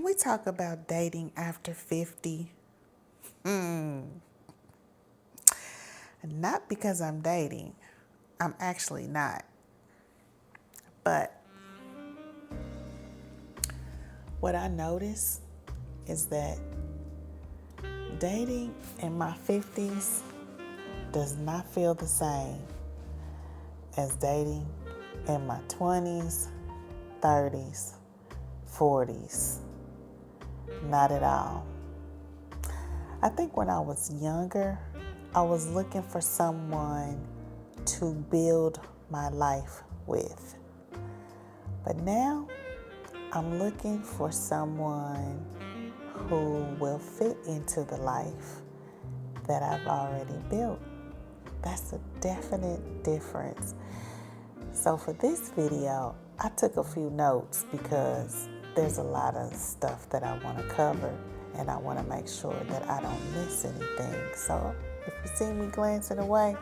we talk about dating after 50? Not because I'm dating. I'm actually not. But what I notice is that dating in my 50s does not feel the same as dating in my 20s, 30s, 40s. Not at all. I think when I was younger, I was looking for someone to build my life with. But now, I'm looking for someone who will fit into the life that I've already built. That's a definite difference. So for this video, I took a few notes because there's a lot of stuff that I want to cover and I want to make sure that I don't miss anything. So if you see me glancing away,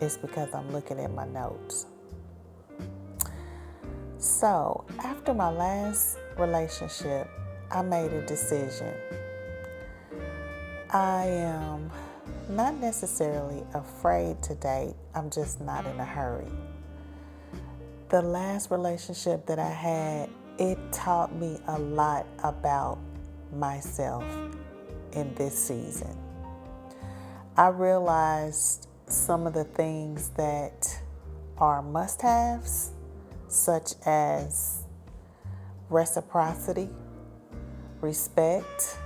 it's because I'm looking at my notes. So after my last relationship, I made a decision. I am not necessarily afraid to date. I'm just not in a hurry. The last relationship that I had, it taught me a lot about myself in this season. I realized some of the things that are must-haves, such as reciprocity, respect.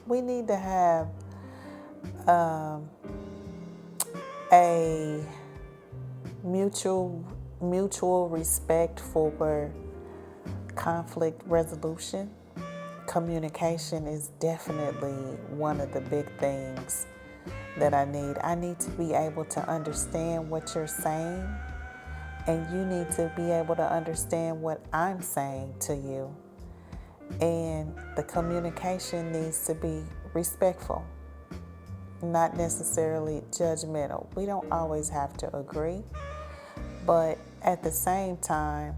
We need to have a mutual respect for conflict resolution. Communication is definitely one of the big things that I need. I need to be able to understand what you're saying, and you need to be able to understand what I'm saying to you. And the communication needs to be respectful, not necessarily judgmental. We don't always have to agree, but at the same time,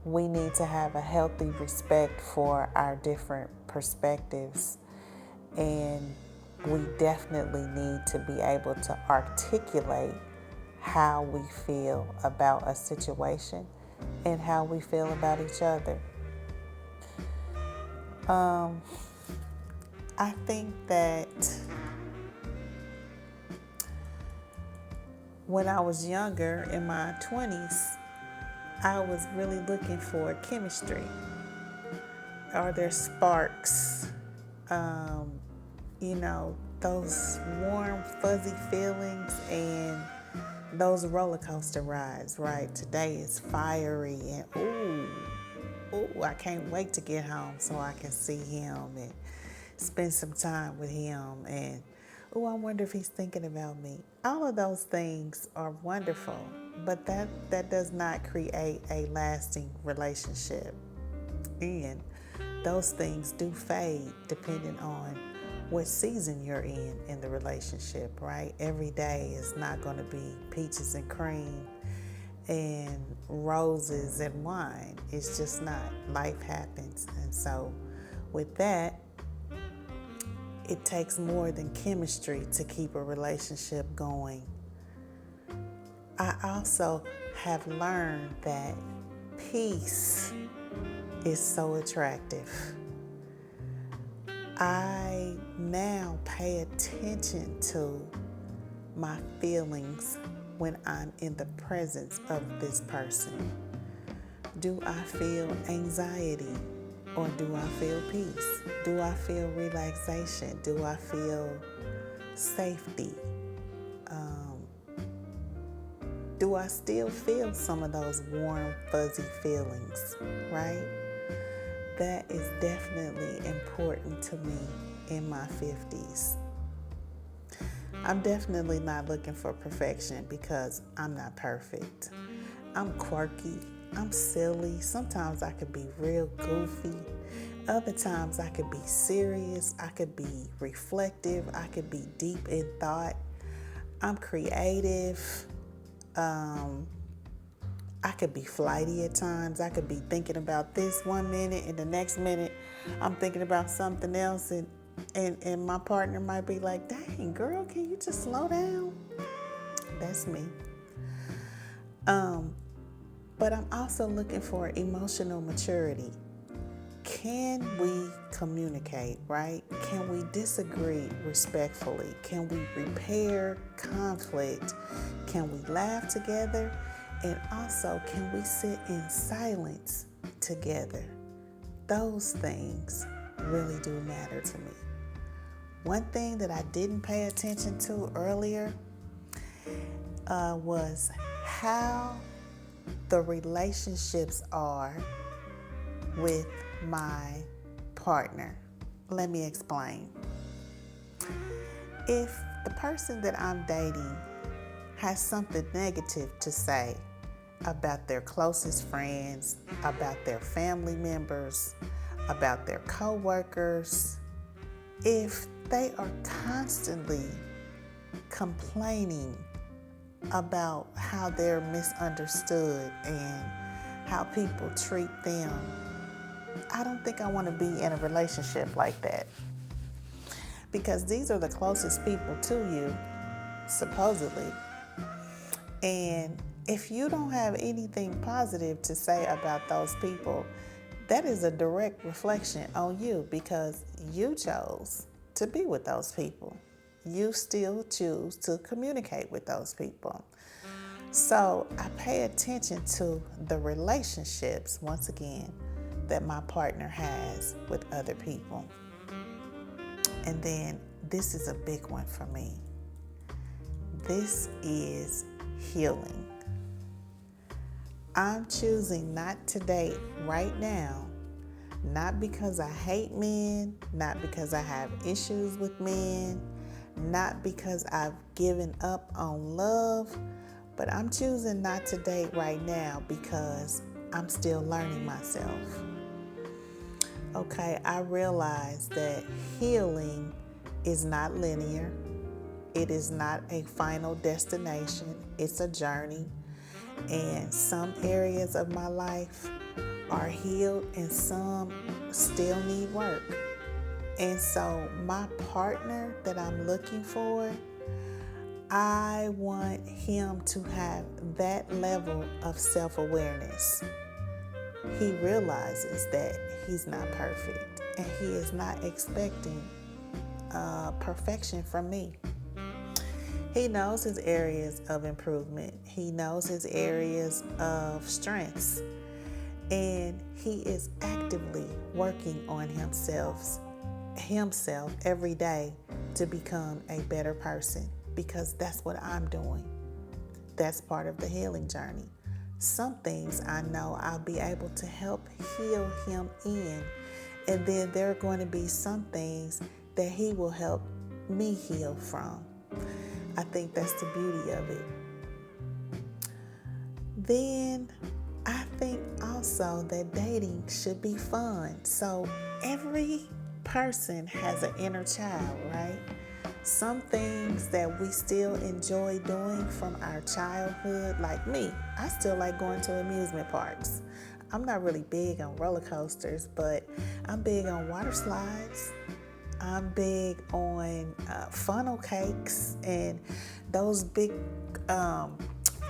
we need to have a healthy respect for our different perspectives, and we definitely need to be able to articulate how we feel about a situation and how we feel about each other. I think that when I was younger, in my 20s, I was really looking for chemistry. Are there sparks? Those warm, fuzzy feelings and those roller coaster rides, right? Today is fiery and I can't wait to get home so I can see him and spend some time with him. And I wonder if he's thinking about me. All of those things are wonderful, but that does not create a lasting relationship. And those things do fade depending on what season you're in the relationship, right? Every day is not going to be peaches and cream and roses and wine. It's just not. Life happens. And so with that, it takes more than chemistry to keep a relationship going. I also have learned that peace is so attractive. I now pay attention to my feelings when I'm in the presence of this person. Do I feel anxiety or do I feel peace? Do I feel relaxation? Do I feel safety? Do I still feel some of those warm, fuzzy feelings, right? That is definitely important to me in my 50s. I'm definitely not looking for perfection because I'm not perfect. I'm quirky. I'm silly. Sometimes I could be real goofy. Other times I could be serious. I could be reflective. I could be deep in thought. I'm creative. I could be flighty at times. I could be thinking about this one minute, and the next minute I'm thinking about something else, and my partner might be like, dang, girl, can you just slow down? That's me. But I'm also looking for emotional maturity. Can we communicate, right? Can we disagree respectfully? Can we repair conflict? Can we laugh together? And also, can we sit in silence together? Those things really do matter to me. One thing that I didn't pay attention to earlier was how the relationships are with my partner. Let me explain. If the person that I'm dating has something negative to say about their closest friends, about their family members, about their co-workers, if they are constantly complaining about how they're misunderstood and how people treat them, I don't think I want to be in a relationship like that. Because these are the closest people to you, supposedly. And if you don't have anything positive to say about those people, that is a direct reflection on you, because you chose to be with those people. You still choose to communicate with those people. So I pay attention to the relationships, once again, that my partner has with other people. And then this is a big one for me. This is healing. I'm choosing not to date right now, not because I hate men, not because I have issues with men, not because I've given up on love, but I'm choosing not to date right now because I'm still learning myself. Okay, I realize that healing is not linear. It is not a final destination. It's a journey. And some areas of my life are healed and some still need work. And so my partner that I'm looking for, I want him to have that level of self-awareness. He realizes that he's not perfect and he is not expecting perfection from me. He knows his areas of improvement. He knows his areas of strengths. And he is actively working on himself every day to become a better person, because that's what I'm doing. That's part of the healing journey. Some things I know I'll be able to help heal him in, and then there are going to be some things that he will help me heal from. I think that's the beauty of it. Then I think also that dating should be fun. So every person has an inner child, right? Some things that we still enjoy doing from our childhood, like me, I still like going to amusement parks. I'm not really big on roller coasters, but I'm big on water slides. I'm big on funnel cakes and those big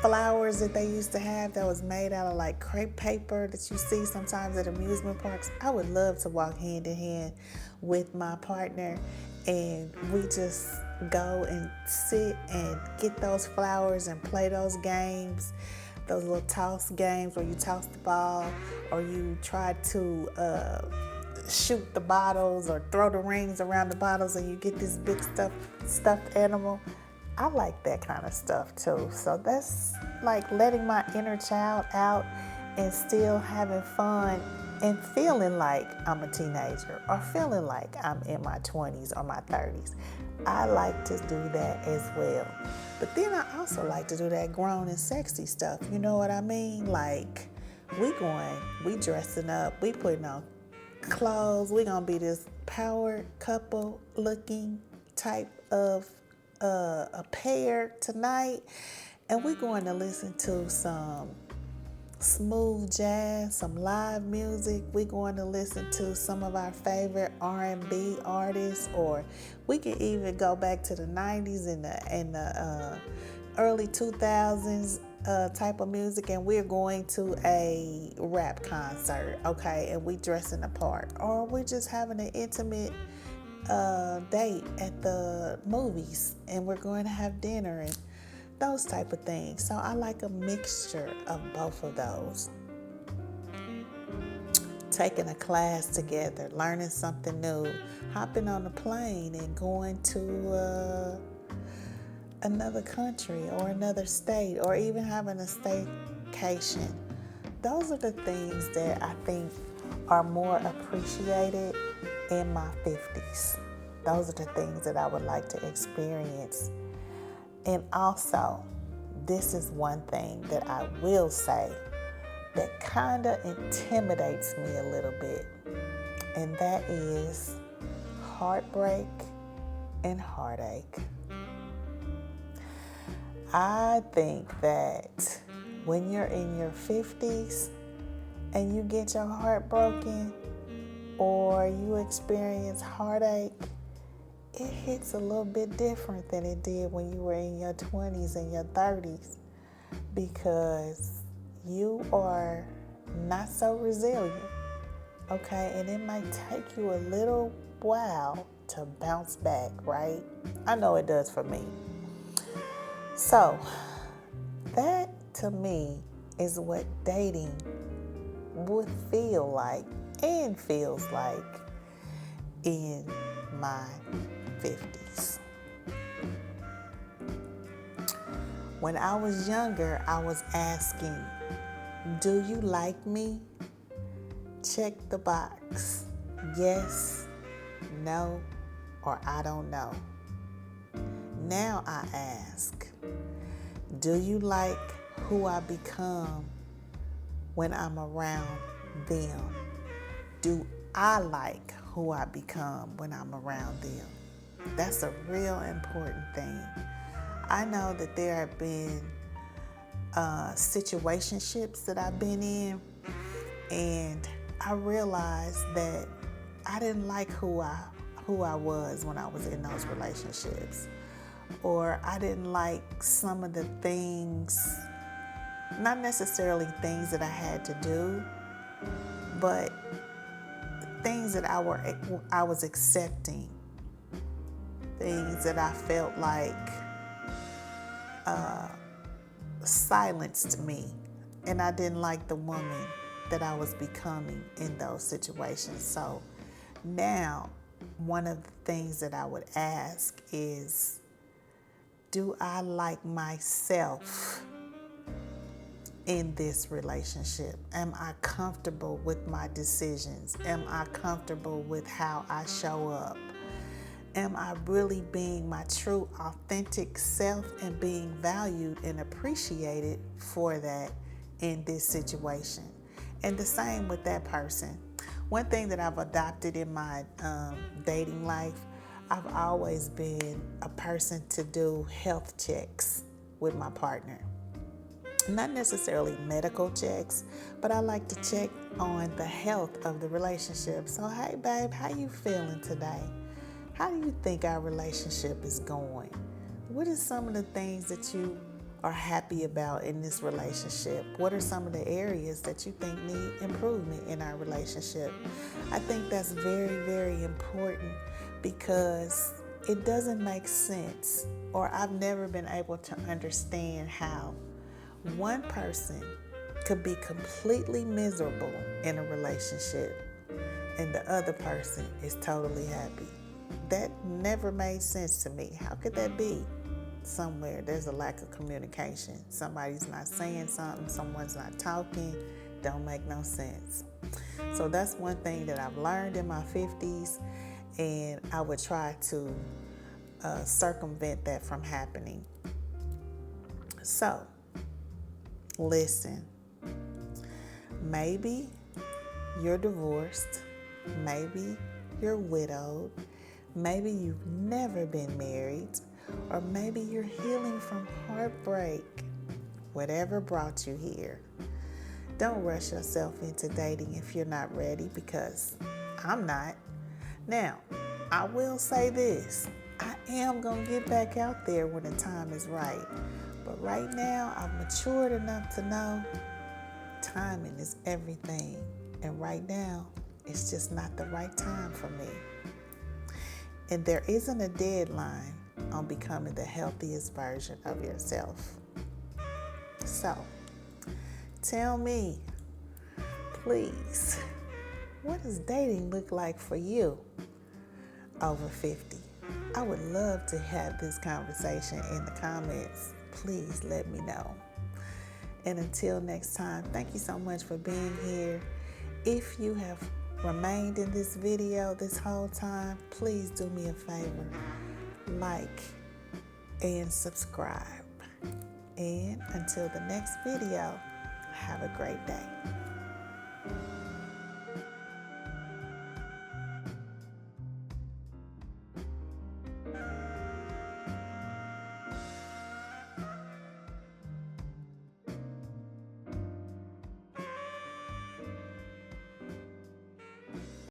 flowers that they used to have that was made out of like crepe paper that you see sometimes at amusement parks. I would love to walk hand in hand with my partner and we just go and sit and get those flowers and play those games, those little toss games where you toss the ball or you try to shoot the bottles or throw the rings around the bottles and you get this big stuffed animal. I like that kind of stuff too. So that's like letting my inner child out and still having fun and feeling like I'm a teenager or feeling like I'm in my 20s or my 30s. I like to do that as well. But then I also like to do that grown and sexy stuff. You know what I mean? Like we dressing up, we putting on clothes. We gonna be this power couple looking type of a pair tonight, and we're going to listen to some smooth jazz, some live music. We're going to listen to some of our favorite R&B artists, or we can even go back to the 90s and the early 2000s type of music, and we're going to a rap concert, okay, and we dressing the part, or we're just having an intimate date at the movies, and we're going to have dinner and those type of things. So I like a mixture of both of those. Taking a class together, learning something new, hopping on a plane and going to another country or another state, or even having a staycation. Those are the things that I think are more appreciated in my 50s. Those are the things that I would like to experience. And also, this is one thing that I will say that kind of intimidates me a little bit, and that is heartbreak and heartache. I think that when you're in your 50s and you get your heart broken or you experience heartache, it hits a little bit different than it did when you were in your 20s and your 30s, because you are not so resilient, okay? And it might take you a little while to bounce back, right? I know it does for me. So that to me is what dating would feel like and feels like in my 50s. When I was younger, I was asking, do you like me? Check the box. Yes, no, or I don't know. Now I ask, do you like who I become when I'm around them? Do I like who I become when I'm around them? That's a real important thing. I know that there have been situationships that I've been in, and I realized that I didn't like who I was when I was in those relationships, or I didn't like some of the things, not necessarily things that I had to do, but things that I was accepting, things that I felt like silenced me, and I didn't like the woman that I was becoming in those situations. So now, one of the things that I would ask is, do I like myself in this relationship? Am I comfortable with my decisions? Am I comfortable with how I show up? Am I really being my true, authentic self and being valued and appreciated for that in this situation? And the same with that person. One thing that I've adopted in my dating life, I've always been a person to do health checks with my partner. Not necessarily medical checks, but I like to check on the health of the relationship. So, hey babe, how you feeling today? How do you think our relationship is going? What are some of the things that you are happy about in this relationship? What are some of the areas that you think need improvement in our relationship? I think that's very, very important, because it doesn't make sense, or I've never been able to understand how one person could be completely miserable in a relationship and the other person is totally happy. That never made sense to me. How could that be? Somewhere there's a lack of communication. Somebody's not saying something, someone's not talking. Don't make no sense. So that's one thing that I've learned in my 50s, and I would try to circumvent that from happening. So, listen. Maybe you're divorced. Maybe you're widowed. Maybe you've never been married, or maybe you're healing from heartbreak. Whatever brought you here, Don't rush yourself into dating if you're not ready, because I'm not. Now, I will say this. I am going to get back out there when the time is right. But right now, I've matured enough to know timing is everything. And right now, it's just not the right time for me. And there isn't a deadline on becoming the healthiest version of yourself. So, tell me, please, what does dating look like for you over 50? I would love to have this conversation in the comments. Please let me know. And until next time, thank you so much for being here. If you have remained in this video this whole time, please do me a favor. Like and subscribe. And until the next video, have a great day.